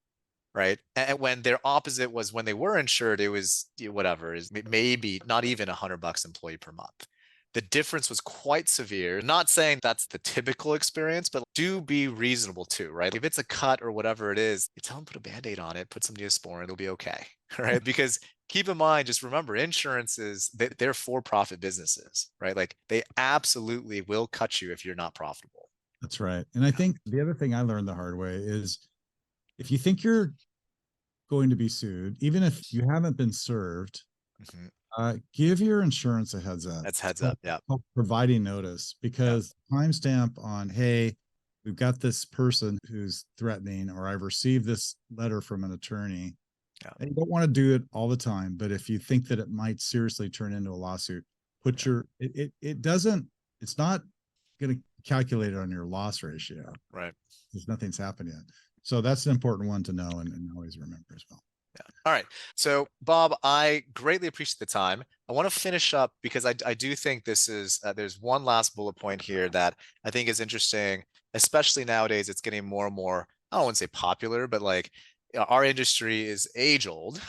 right? And when their opposite was when they were insured, it was whatever, is maybe not even $100 employee per month. The difference was quite severe. Not saying that's the typical experience, but do be reasonable too, right? If it's a cut or whatever it is, you tell them put a band-aid on it, put some Neosporin, it'll be okay, right? Because keep in mind, just remember, insurance is they're for-profit businesses, right? Like they absolutely will cut you if you're not profitable. That's right. And I think the other thing I learned the hard way is if you think you're going to be sued, even if you haven't been served, Mhm. give your insurance a heads up. That's heads So up. Yeah. providing notice, Yeah. because timestamp on, hey, we've got this person who's threatening, or I've received this letter from an attorney. Yeah. And you don't want to do it all the time, but if you think that it might seriously turn into a lawsuit, put Yeah. it doesn't, it's not going to calculate it on your loss ratio. Right. There's nothing's happened yet. So that's an important one to know and always remember as well. Yeah. All right. So, Bob, I greatly appreciate the time. I want to finish up because I do think this is, there's one last bullet point here that I think is interesting, especially nowadays. It's getting more and more, I don't want to say popular, but like our industry is age old.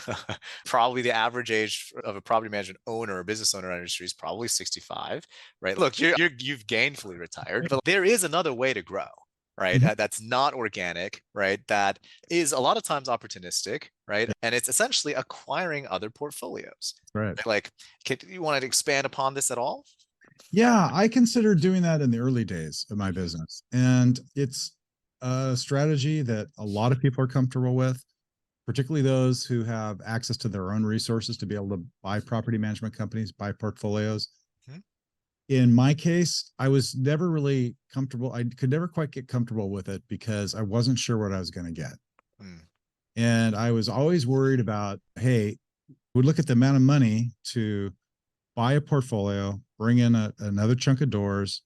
Probably the average age of a property management owner or business owner in our industry is probably 65, right? Look, you've gainfully retired, but there is another way to grow, right? Mhm. That's not organic, right? That is a lot of times opportunistic, right? Yeah, And it's essentially acquiring other portfolios. right. Like, you want to expand upon this at all? Yeah, I considered doing that in the early days of my business. And it's a strategy that a lot of people are comfortable with, particularly those who have access to their own resources to be able to buy property management companies, buy portfolios. Mhm. In my case, I was never really comfortable. I could never quite get comfortable with it because I wasn't sure what I was going to get. Mm, And I was always worried about, hey, would look at the amount of money to buy a portfolio, bring in another chunk of doors.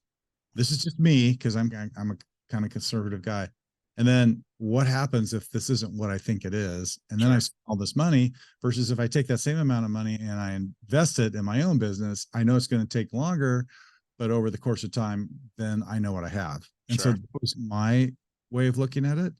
This is just me because I'm a kind of conservative guy. And then what happens if this isn't what I think it is? And then I sure. spend all this money versus if I take that same amount of money and I invest it in my own business, I know it's going to take longer, but over the course of time, then I know what I have. And so Sure. that was my way of looking at it.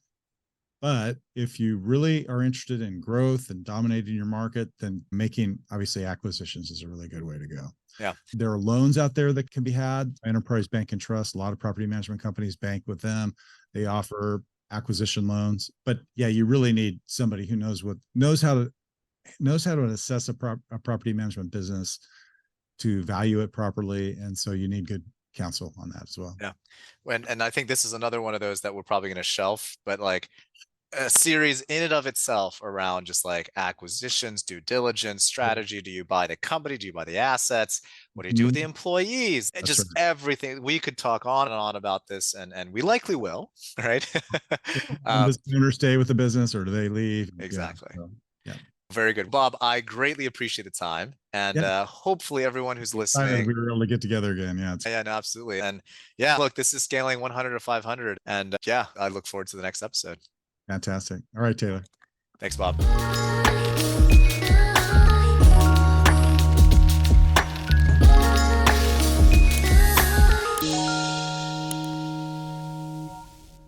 But if you really are interested in growth and dominating your market, then making obviously acquisitions is a really good way to go. Yeah. There are loans out there that can be had. Enterprise Bank and Trust, a lot of property management companies bank with them. They offer acquisition loans. But yeah, you really need somebody who knows how to assess a property management business to value it properly. And so you need good counsel on that as well. Yeah. And I think this is another one of those that we're probably going to shelf, but like a series in and of itself around just like acquisitions, due diligence, strategy. Do you buy the company? Do you buy the assets? What do you do with the Mhm. employees? And That's just right. everything. We could talk on and on about this, and we likely will, right? When um, does the owner stay with the business or do they leave? Yeah. exactly. So, yeah. Very good, Bob. I greatly appreciate the time, and Yeah. hopefully everyone who's Excited listening. we were able to get together again. Yeah. It's Yeah, no, absolutely. And yeah, look, this is scaling 100 to 500, and yeah, I look forward to the next episode. fantastic. All right, Taylor. Thanks, Bob.